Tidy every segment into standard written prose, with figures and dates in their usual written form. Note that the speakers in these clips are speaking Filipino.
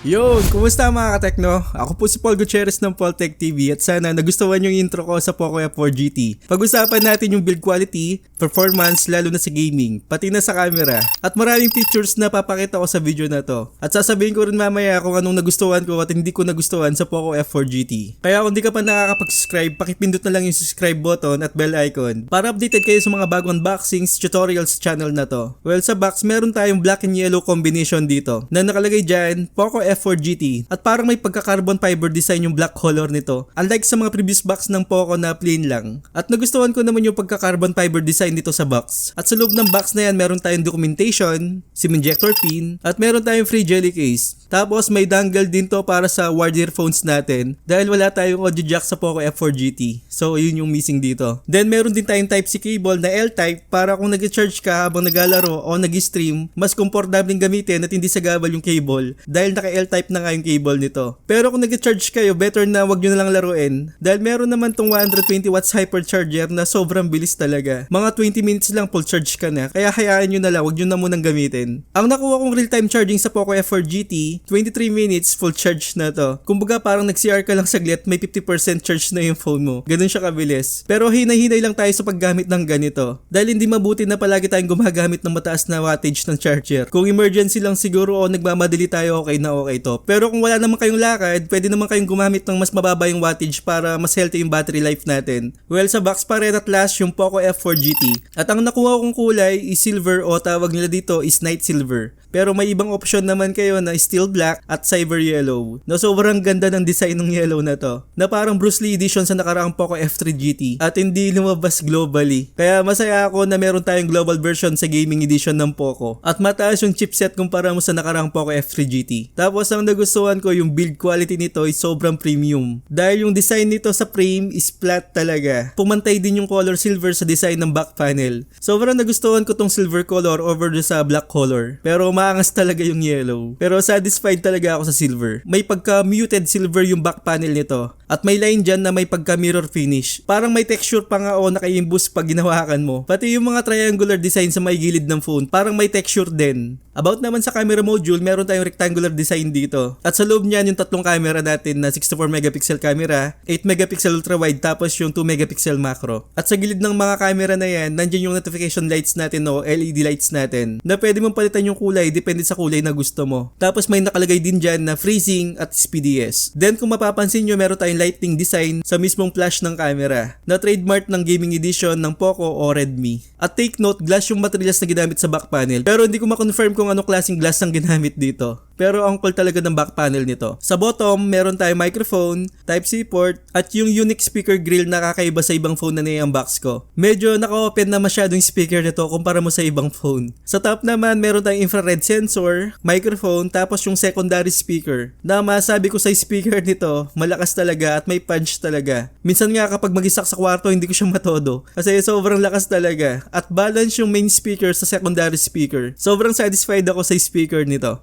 Yun, kumusta mga katekno? Ako po si Paul Gutierrez ng Poltech TV at sana nagustuhan yung intro ko sa Poco F4 GT. Pag-usapan natin yung build quality, performance, lalo na sa gaming, pati na sa camera. At maraming features na papakita ko sa video na to. At sasabihin ko rin mamaya kung anong nagustuhan ko at hindi ko nagustuhan sa Poco F4 GT. Kaya kung di ka pa nakakapag-subscribe, pakipindot na lang yung subscribe button at bell icon para updated kayo sa mga bagong unboxings, tutorials sa channel na to. Well, sa box, meron tayong black and yellow combination dito na nakalagay dyan, Poco F4 GT. At parang may pagka-carbon fiber design yung black color nito. Unlike sa mga previous box ng Poco na plain lang. At nagustuhan ko naman yung pagka-carbon fiber design dito sa box. At sa loob ng box na yan, meron tayong documentation, SIM injector pin, at meron tayong free jelly case. Tapos may dongle din to para sa wired earphones natin dahil wala tayong audio jack sa Poco F4 GT. So yun yung missing dito. Then meron din tayong Type-C cable na L-type para kung nag-charge ka habang naglalaro o nag-stream, mas komportableng gamitin at hindi sagabal yung cable dahil naka L-type na nga yung cable nito. Pero kung nag-charge kayo, better na wag nyo na lang laruin dahil meron naman tong 120 watts hypercharger na sobrang bilis talaga. Mga 20 minutes lang full charge ka na, kaya hayaan nyo na lang, wag nyo na munang gamitin. Ang nakuha kong real-time charging sa Poco F4 GT, 23 minutes full charge na to. Kumbaga parang nag-CR ka lang saglit, may 50% charge na yung phone mo. Ganun siya kabilis. Pero hinay-hinay lang tayo sa paggamit ng ganito dahil hindi mabuti na palagi tayong gumagamit ng mataas na wattage ng charger. Kung emergency lang siguro o nagmamadali tayo, okay na okay to. Pero kung wala naman kayong lakad, pwede naman kayong gumamit ng mas mababa yung wattage para mas healthy yung battery life natin. Well, sa box pa rin at last yung Poco F4 GT. At ang nakuha kong kulay is silver o tawag nila dito is night silver. Pero may ibang option naman kayo na steel black at cyber yellow. Na sobrang ganda ng design ng yellow na to. Na parang Bruce Lee edition sa nakaraang Poco F3 GT at hindi lumabas globally. Kaya masaya ako na meron tayong global version sa gaming edition ng Poco. At mataas yung chipset kumpara mo sa nakaraang Poco F3 GT. Tapos ang nagustuhan ko yung build quality nito is sobrang premium. Dahil yung design nito sa frame is flat talaga. Pumantay din yung color silver sa design ng back panel. Sobrang nagustuhan ko tong silver color over sa black color. Pero maangas talaga yung yellow. Pero satisfied talaga ako sa silver. May pagka-muted silver yung back panel nito. At may line dyan na may pagka-mirror finish. Parang may texture pa nga o naka-imbus pag ginawakan mo. Pati yung mga triangular design sa may gilid ng phone, parang may texture din. About naman sa camera module, meron tayong rectangular design dito. At sa loob niyan yung tatlong camera natin na 64 megapixel camera, 8 megapixel ultra wide tapos yung 2 megapixel macro. At sa gilid ng mga camera na yan, nandiyan yung notification lights natin o LED lights natin na pwede mong palitan yung kulay depende sa kulay na gusto mo. Tapos may nakalagay din dyan na freezing at SPDS. Then kung mapapansin nyo, meron tayong lighting design sa mismong flash ng camera na trademark ng gaming edition ng Poco o Redmi. At take note, glass yung materials na ginamit sa back panel. Pero hindi ko ma-confirm kung ano klaseng glass ang ginamit dito. Pero ang cool talaga ng back panel nito. Sa bottom, meron tayong microphone, Type-C port, at yung unique speaker grill na kakaiba sa ibang phone na nai-unbox ko. Medyo naka-open na masyado yung speaker nito kumpara mo sa ibang phone. Sa top naman, meron tayong infrared sensor, microphone, tapos yung secondary speaker. Na masabi ko sa speaker nito, malakas talaga at may punch talaga. Minsan nga kapag mag-isak sa kwarto, hindi ko siya matodo. Kasi sobrang lakas talaga. At balance yung main speaker sa secondary speaker. Sobrang satisfied ako sa speaker nito.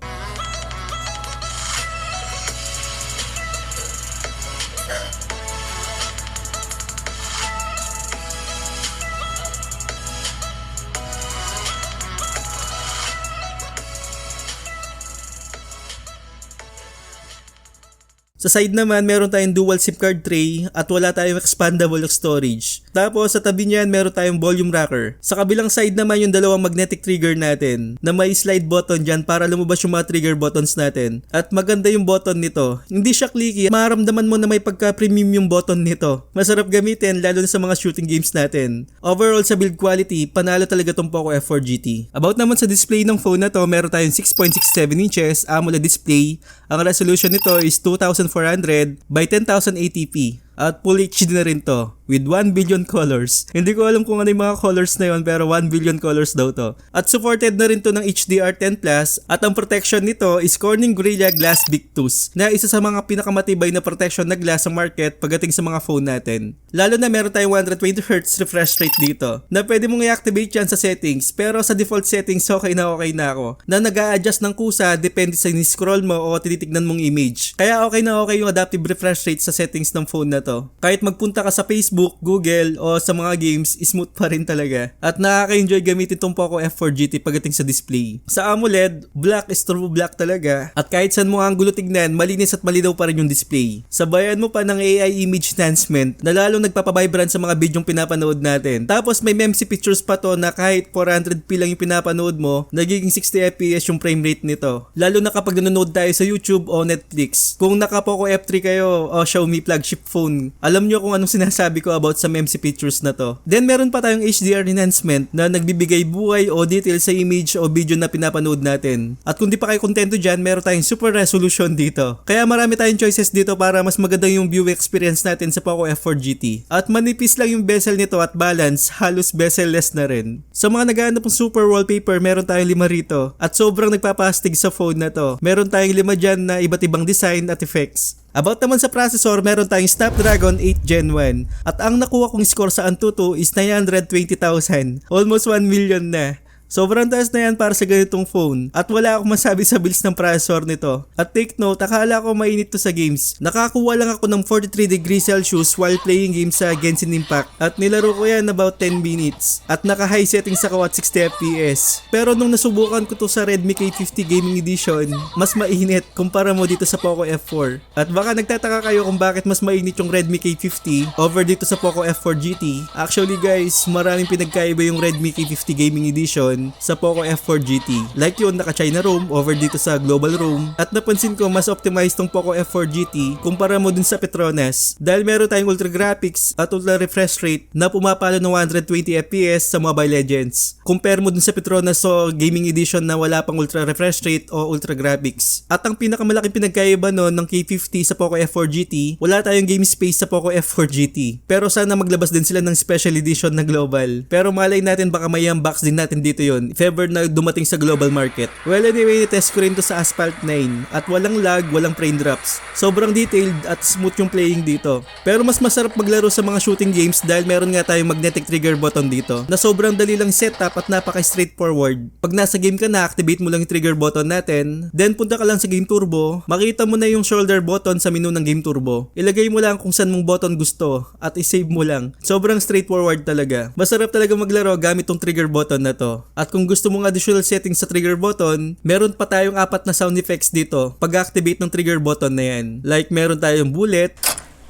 Sa side naman, meron tayong dual SIM card tray at wala tayong expandable storage. Tapos sa tabi niyan, meron tayong volume rocker. Sa kabilang side naman yung dalawang magnetic trigger natin na may slide button dyan para lumabas yung mga trigger buttons natin. At maganda yung button nito. Hindi siya clicky, maramdaman mo na may pagka-premium yung button nito. Masarap gamitin lalo na sa mga shooting games natin. Overall sa build quality, panalo talaga tong Poco F4 GT. About naman sa display ng phone na to, meron tayong 6.67 inches AMOLED display. Ang resolution nito is 2400 by 1080p. At Full HD na rin to with 1 billion colors. Hindi ko alam kung ano yung mga colors na yon pero 1 billion colors daw to. At supported na rin to ng HDR10 Plus at ang protection nito is Corning Gorilla Glass Victus na isa sa mga pinakamatibay na protection na glass sa market pagdating sa mga phone natin. Lalo na meron tayong 120Hz refresh rate dito na pwede mong i-activate yan sa settings pero sa default settings okay na ako na nag-a-adjust ng kusa depende sa ni-scroll mo o tinitignan mong image. Kaya okay na okay yung adaptive refresh rate sa settings ng phone na to. Kahit magpunta ka sa Facebook, Google o sa mga games, smooth pa rin talaga. At nakaka-enjoy gamitin tong Poco F4 GT pagdating sa display. Sa AMOLED, black is true black talaga. At kahit saan mo ang gulo tignan, malinis at malinaw pa rin yung display. Sabayan mo pa ng AI image enhancement na lalong nagpapavibrant sa mga bidyong pinapanood natin. Tapos may MEMC pictures pa to na kahit 400p lang yung pinapanood mo, nagiging 60 fps yung frame rate nito. Lalo na kapag nanonood tayo sa YouTube o Netflix. Kung naka Poco F3 kayo o Xiaomi flagship phone, alam nyo kung anong sinasabi ko about sa MEMC pictures na to. Then meron pa tayong HDR enhancement na nagbibigay buhay o detail sa image o video na pinapanood natin. At kung di pa kayo kontento dyan, meron tayong super resolution dito. Kaya marami tayong choices dito para mas maganda yung view experience natin sa Poco F4 GT. At manipis lang yung bezel nito at balance, halos bezel-less na rin. Sa mga naghahanap ng super wallpaper, meron tayong 5 rito. At sobrang nagpapastig sa phone na to. Meron tayong 5 dyan na iba't ibang design at effects. About naman sa processor, meron tayong Snapdragon 8 Gen 1 at ang nakuha kong score sa Antutu is 920,000. Almost 1 million na. Sobrang taas na yan para sa ganitong phone at wala akong masabi sa builds ng processor nito. At take note, akala ko mainit to sa games. Nakakuha lang ako ng 43 degrees Celsius while playing games sa Genshin Impact at nilaro ko yan about 10 minutes at naka high settings ako at 60 fps. Pero nung nasubukan ko to sa Redmi K50 Gaming Edition, mas mainit kumpara mo dito sa Poco F4. At baka nagtataka kayo kung bakit mas mainit yung Redmi K50 over dito sa Poco F4 GT. Actually guys, maraming pinagkaiba yung Redmi K50 Gaming Edition sa Poco F4 GT. Like yun, naka China ROM over dito sa Global ROM. At napansin ko mas optimized tong Poco F4 GT kumpara mo dun sa Petronas dahil meron tayong ultra graphics at ultra refresh rate na pumapalo ng 120 fps sa Mobile Legends. Compare mo dun sa Petronas so Gaming Edition na wala pang ultra refresh rate o ultra graphics. At ang pinakamalaking pinagkaiba nun ng K50 sa Poco F4 GT, wala tayong game space sa Poco F4 GT. Pero sana maglabas din sila ng special edition na global. Pero malay natin baka may unbox din natin dito yun if ever na dumating sa global market. Well anyway, test ko rin to sa Asphalt 9 at walang lag, walang frame drops. Sobrang detailed at smooth yung playing dito. Pero mas masarap maglaro sa mga shooting games dahil meron nga tayong magnetic trigger button dito na sobrang dali lang setup at napaka straightforward. Pag nasa game ka na, activate mo lang yung trigger button natin, then punta ka lang sa Game Turbo, makita mo na yung shoulder button sa menu ng Game Turbo. Ilagay mo lang kung saan mong button gusto at isave mo lang. Sobrang straightforward talaga. Masarap talaga maglaro gamit tong trigger button na to. At kung gusto mong additional settings sa trigger button, meron pa tayong 4 na sound effects dito pag-activate ng trigger button na yan. Like meron tayong bullet,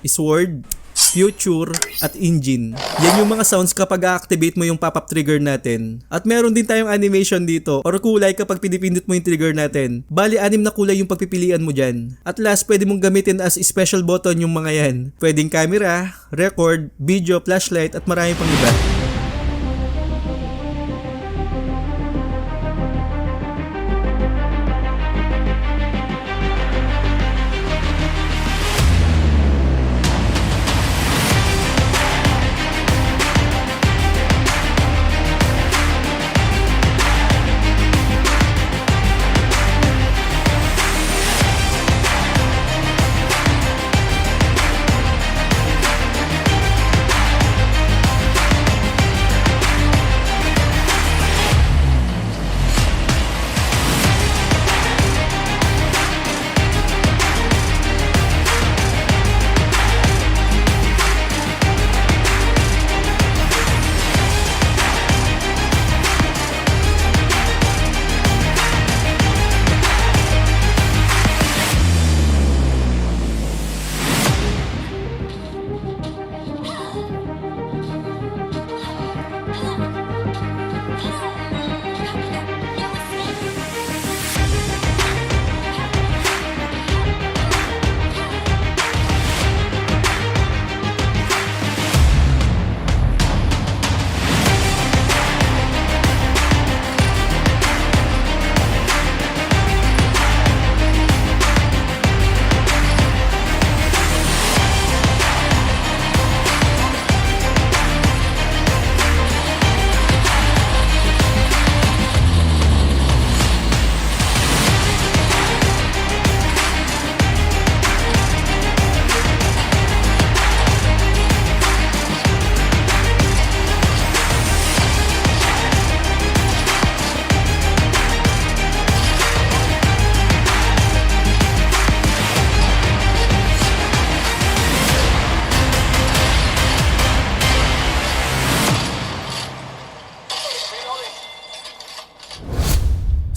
sword, future, at engine. Yan yung mga sounds kapag a-activate mo yung pop-up trigger natin. At meron din tayong animation dito or kulay kapag pinipindot mo yung trigger natin. Bali, 6 na kulay yung pagpipilian mo dyan. At last, pwede mong gamitin as special button yung mga yan. Pwedeng camera, record, video, flashlight, at marami pang iba.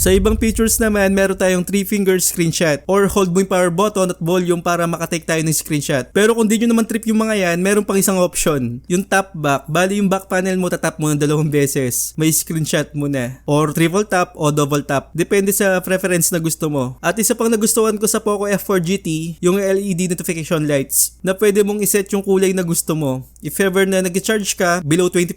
Sa ibang features naman, meron tayong 3-finger screenshot or hold mo yung power button at volume para makatake tayo ng screenshot. Pero kung di nyo naman trip yung mga yan, meron pang isang option. Yung tap back, bali yung back panel mo tatap mo ng 2 beses. May screenshot mo na. Or triple tap o double tap. Depende sa preference na gusto mo. At isa pang nagustuhan ko sa Poco F4 GT, yung LED notification lights na pwede mong iset yung kulay na gusto mo. If ever na nag-charge ka, below 20%,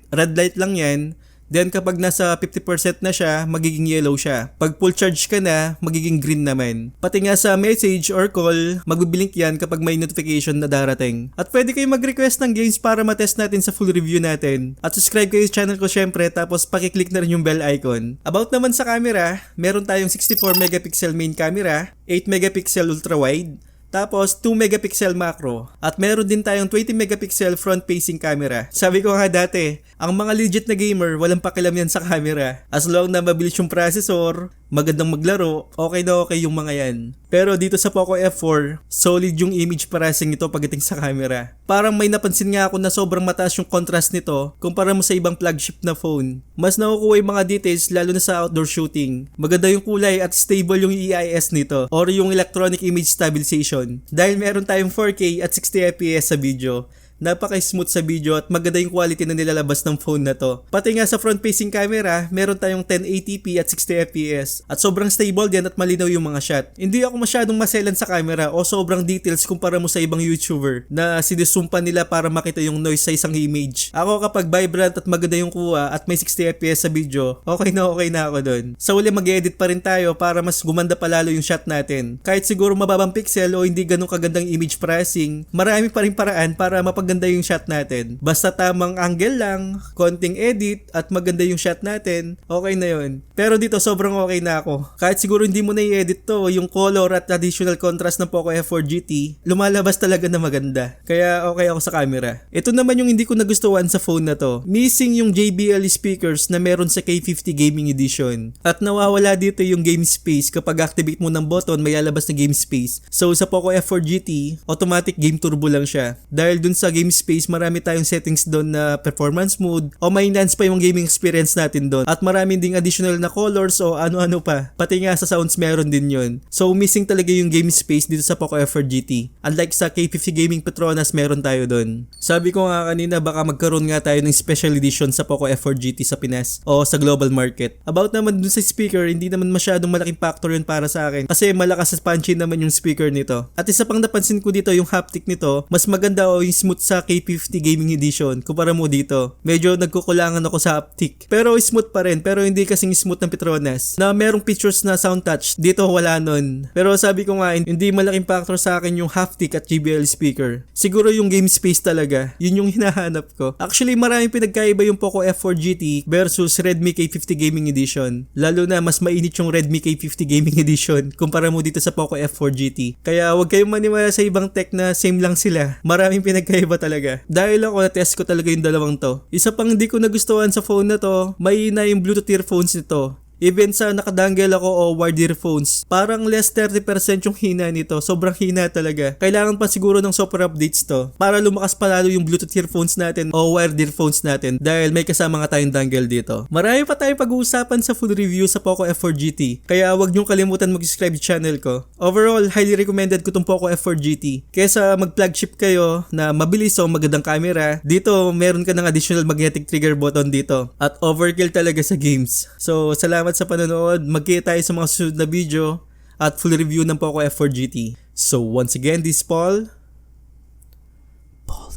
red light lang yan. Then kapag nasa 50% na siya, magiging yellow siya. Pag full charge ka na, magiging green naman. Pati nga sa message or call, magbiblink yan kapag may notification na darating. At pwede kayo mag-request ng games para matest natin sa full review natin. At subscribe kayo sa channel ko syempre, tapos pakiclick na rin yung bell icon. About naman sa camera, meron tayong 64 megapixel main camera, 8 megapixel ultra wide, tapos 2 megapixel macro. At meron din tayong 20 megapixel front facing camera. Sabi ko nga dati, ang mga legit na gamer walang pakialam yan sa camera. As long na mabilis yung processor, magandang maglaro, okay na okay yung mga yan. Pero dito sa Poco F4, solid yung image processing nito pagdating sa camera. Parang may napansin nga ako na sobrang mataas yung contrast nito kumpara mo sa ibang flagship na phone. Mas nakukuha yung mga details lalo na sa outdoor shooting. Maganda yung kulay at stable yung EIS nito or yung electronic image stabilization. Dahil meron tayong 4K at 60 FPS sa video. Napaka-smooth sa video at maganda yung quality na nilalabas ng phone na to. Pati nga sa front-facing camera, meron tayong 1080p at 60fps. At sobrang stable din at malinaw yung mga shot. Hindi ako masyadong maselan sa camera o sobrang details kumpara mo sa ibang YouTuber na sinusumpa nila para makita yung noise sa isang image. Ako kapag vibrant at maganda yung kuha at may 60fps sa video, okay na ako dun. Sa uli mag-edit pa rin tayo para mas gumanda pa lalo yung shot natin. Kahit siguro mababang pixel o hindi ganun kagandang image processing, marami pa rin paraan para ganda yung shot natin. Basta tamang angle lang, konting edit, at maganda yung shot natin, okay na yun. Pero dito sobrang okay na ako. Kahit siguro hindi mo na i-edit to, yung color at additional contrast ng Poco F4 GT, lumalabas talaga na maganda. Kaya okay ako sa camera. Ito naman yung hindi ko nagustuhan sa phone na to. Missing yung JBL speakers na meron sa K50 Gaming Edition. At nawawala dito yung game space kapag activate mo ng button, may lalabas na game space. So sa Poco F4 GT, automatic game turbo lang siya. Dahil dun sa game space, marami tayong settings doon na performance mode o may enhance pa yung gaming experience natin doon. At marami ding additional na colors o ano-ano pa. Pati nga sa sounds meron din yun. So missing talaga yung game space dito sa Poco F4 GT. Unlike sa K50 Gaming Petronas, meron tayo doon. Sabi ko nga kanina baka magkaroon nga tayo ng special edition sa Poco F4 GT sa Pinas o sa global market. About naman dun sa speaker, hindi naman masyadong malaking factor yun para sa akin kasi malakas at punchy naman yung speaker nito. At isa pang napansin ko dito yung haptic nito, mas maganda o yung smooth sa K50 Gaming Edition kumpara mo dito. Medyo nagkukulangan ako sa haptic. Pero smooth pa rin, pero hindi kasing smooth ng Petronas. Na merong features na sound touch, dito wala nun. Pero sabi ko nga, hindi malaking factor sa akin yung haptic at JBL speaker. Siguro yung game space talaga, yun yung hinahanap ko. Actually, maraming pinagkaiba yung Poco F4 GT versus Redmi K50 Gaming Edition. Lalo na mas mainit yung Redmi K50 Gaming Edition kumpara mo dito sa Poco F4 GT. Kaya huwag kayong maniwala sa ibang tech na same lang sila. Maraming pinagkaiba talaga. Dahil ako na-test ko talaga yung dalawang to. Isa pang hindi ko nagustuhan sa phone na to, mahina yung Bluetooth earphones nito. Even sa nakadangle ako o wired earphones, parang less 30% yung hina nito. Sobrang hina talaga. Kailangan pa siguro ng software updates to para lumakas pa lalo yung Bluetooth earphones natin o wired earphones natin dahil may kasama nga tayong dangle dito. Marami pa tayong pag-uusapan sa full review sa Poco F4 GT. Kaya wag niyong kalimutan mag-subscribe sa channel ko. Overall, highly recommended ko tong Poco F4 GT. Kesa mag-flagship kayo na mabilis o magandang camera, dito meron ka ng additional magnetic trigger button dito. At overkill talaga sa games. So, salamat sa panonood. Magkita tayo sa mga susunod na video at full review ng Poco F4 GT. So once again, this is Paul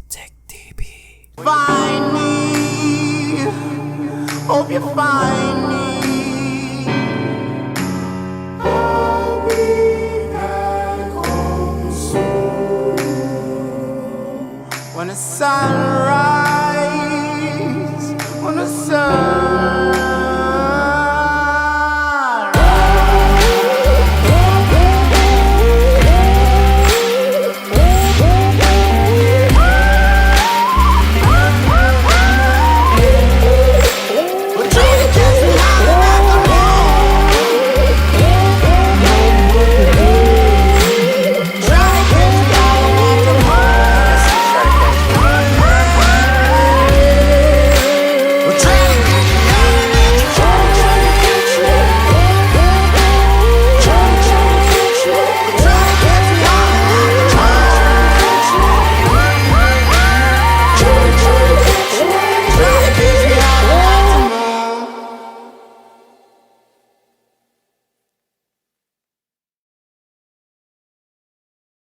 Tech TV. Find me, hope you find me. I'll be back home soon. When the sun rises, when the sun